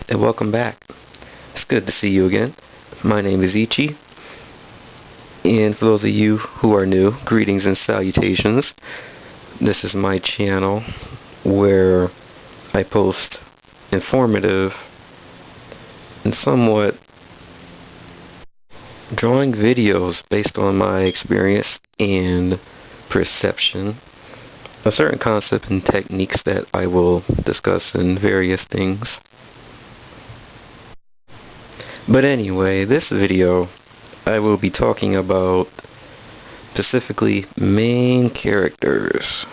and welcome back. It's good to see you again. My name is Ichi, and for those of you who are new, greetings and salutations. This is my channel where I post informative and somewhat drawing videos based on my experience and perception of certain concepts and techniques that I will discuss in various things. But anyway, this video I will be talking about specifically main characters,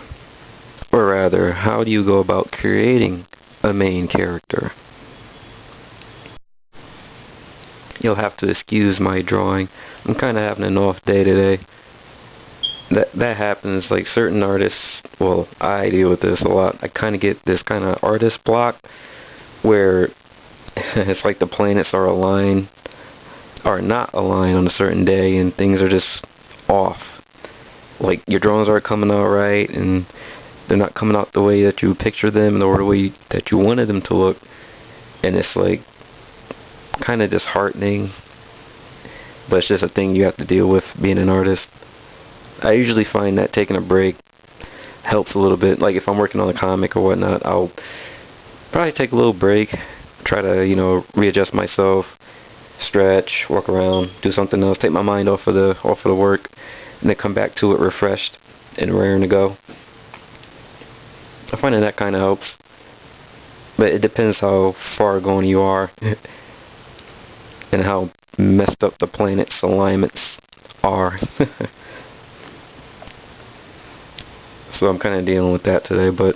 or rather, how do you go about creating a main character. You'll have to excuse my drawing. I'm kind of having an off day today. That happens. Like certain artists, well, I deal with this a lot. I kind of get this kind of artist block where it's like the planets are aligned or not aligned on a certain day and things are just off. Like your drawings aren't coming out right and they're not coming out the way that you picture them or the way that you wanted them to look. And it's like kind of disheartening, but it's just a thing you have to deal with being an artist. I usually find that taking a break helps a little bit. Like if I'm working on a comic or whatnot, I'll probably take a little break, try to, readjust myself, stretch, walk around, do something else, take my mind off of the work, and then come back to it refreshed and raring to go. I find that kind of helps, but it depends how far gone you are and how messed up the planet's alignments are. So I'm kind of dealing with that today, but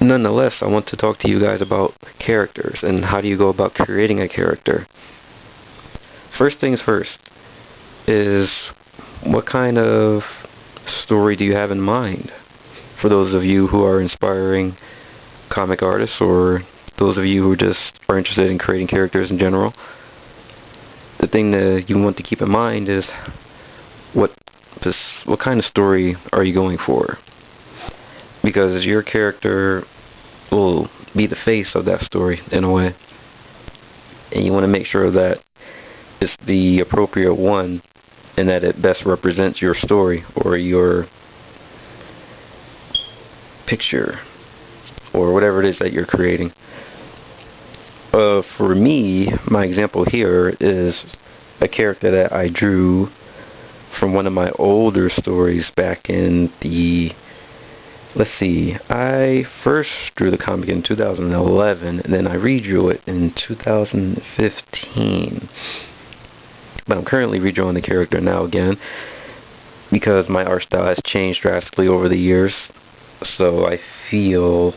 nonetheless, I want to talk to you guys about characters and how do you go about creating a character. First things first is what kind of story do you have in mind? For those of you who are inspiring comic artists or those of you who just are interested in creating characters in general, the thing that you want to keep in mind is what kind of story are you going for? Because your character will be the face of that story in a way, and you want to make sure that it's the appropriate one and that it best represents your story or your picture or whatever it is that you're creating. For me, my example here is a character that I drew from one of my older stories back in the, I first drew the comic in 2011 and then I redrew it in 2015. But I'm currently redrawing the character now again because my art style has changed drastically over the years. So I feel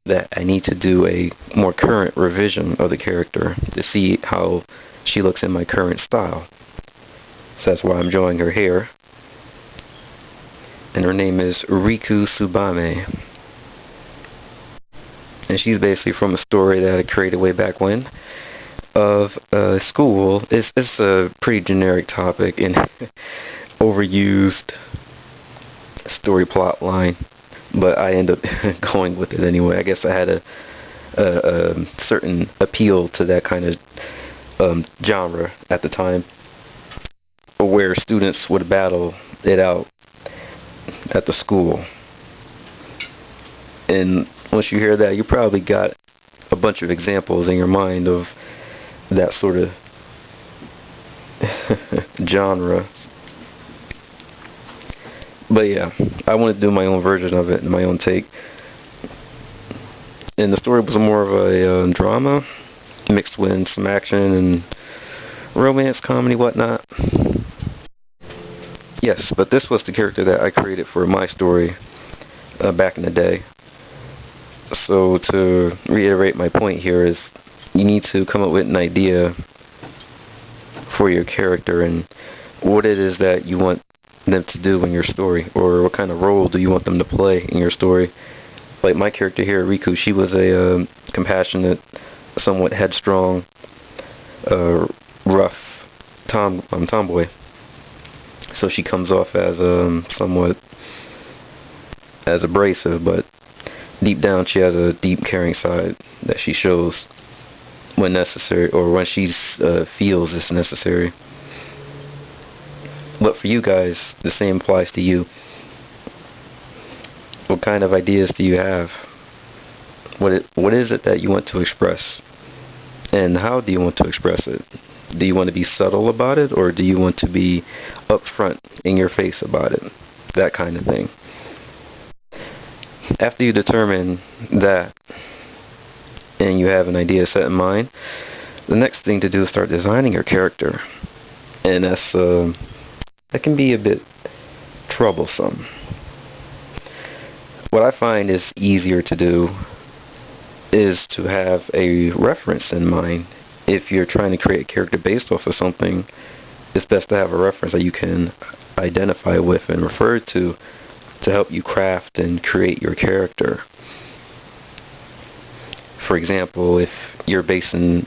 that I need to do a more current revision of the character to see how she looks in my current style. So that's why I'm drawing her here. And her name is Riku Tsubame. And she's basically from a story that I created way back when of school. It's a pretty generic topic and overused story plot line, but I end up going with it anyway. I guess I had a certain appeal to that kind of genre at the time, where students would battle it out at the school. And once you hear that, you probably got a bunch of examples in your mind of that sort of genre. But yeah, I wanted to do my own version of it and my own take. And the story was more of a drama mixed with some action and romance, comedy, whatnot. Yes, but this was the character that I created for my story back in the day. So to reiterate my point here is you need to come up with an idea for your character and what it is that you want them to do in your story, or what kind of role do you want them to play in your story. Like my character here, Riku, she was a compassionate, somewhat headstrong, rough tomboy. So she comes off as somewhat as abrasive, but deep down she has a deep caring side that she shows when necessary, or when she feels it's necessary. But for you guys, the same applies to you. What kind of ideas do you have? What is it that you want to express? And how do you want to express it? Do you want to be subtle about it, or do you want to be upfront in your face about it? That kind of thing. After you determine that and you have an idea set in mind, the next thing to do is start designing your character. And that can be a bit troublesome. What I find is easier to do is to have a reference in mind. If you're trying to create a character based off of something, it's best to have a reference that you can identify with and refer to help you craft and create your character. For example, if you're basing,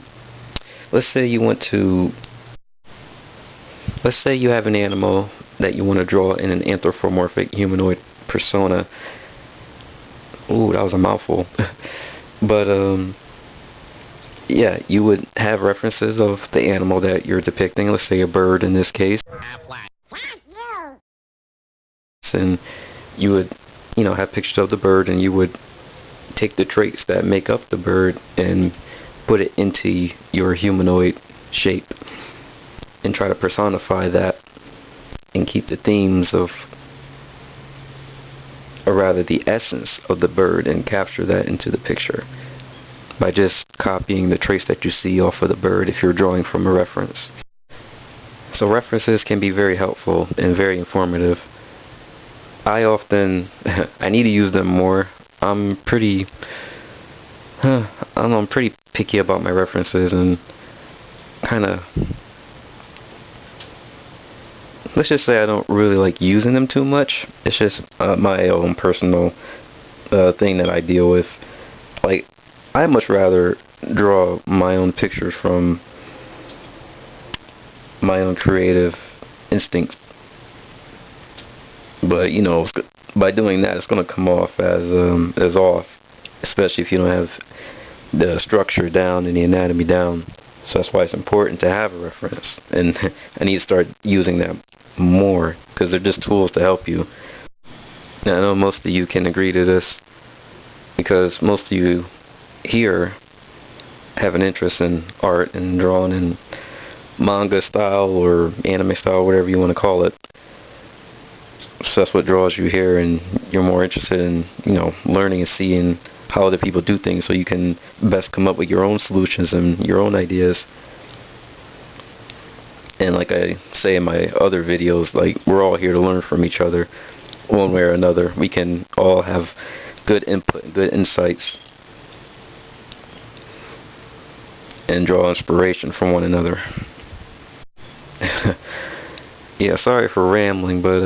let's say you have an animal that you want to draw in an anthropomorphic humanoid persona. Ooh, that was a mouthful. But yeah, you would have references of the animal that you're depicting, let's say a bird in this case. And you would, have pictures of the bird, and you would take the traits that make up the bird and put it into your humanoid shape and try to personify that and keep the themes of, or rather the essence of the bird, and capture that into the picture by just copying the traits that you see off of the bird if you're drawing from a reference. So references can be very helpful and very informative. I need to use them more. I'm pretty picky about my references, and let's just say I don't really like using them too much. It's just my own personal thing that I deal with. Like, I much rather draw my own pictures from my own creative instinct. But by doing that, it's going to come off as off, especially if you don't have the structure down and the anatomy down. So that's why it's important to have a reference, and I need to start using that more, because they're just tools to help you. Now, I know most of you can agree to this, because most of you here have an interest in art and drawing in manga style or anime style, whatever you want to call it. So that's what draws you here, and you're more interested in learning and seeing how other people do things, so you can best come up with your own solutions and your own ideas. And like I say in my other videos, like, we're all here to learn from each other one way or another. We can all have good input and good insights and draw inspiration from one another. Yeah, sorry for rambling, but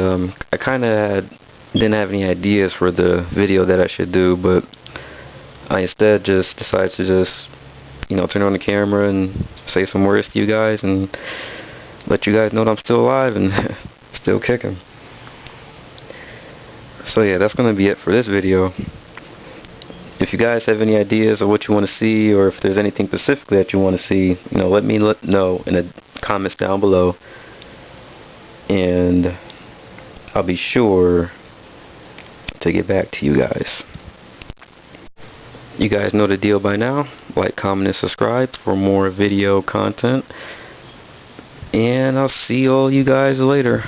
I kind of didn't have any ideas for the video that I should do, but I instead just decided to just turn on the camera and say some words to you guys and let you guys know that I'm still alive and still kicking. So yeah, that's going to be it for this video. If you guys have any ideas of what you want to see, or if there's anything specifically that you want to see, let me know in the comments down below, and I'll be sure to get back to you guys. You guys know the deal by now. Like, comment, and subscribe for more video content. And I'll see all you guys later.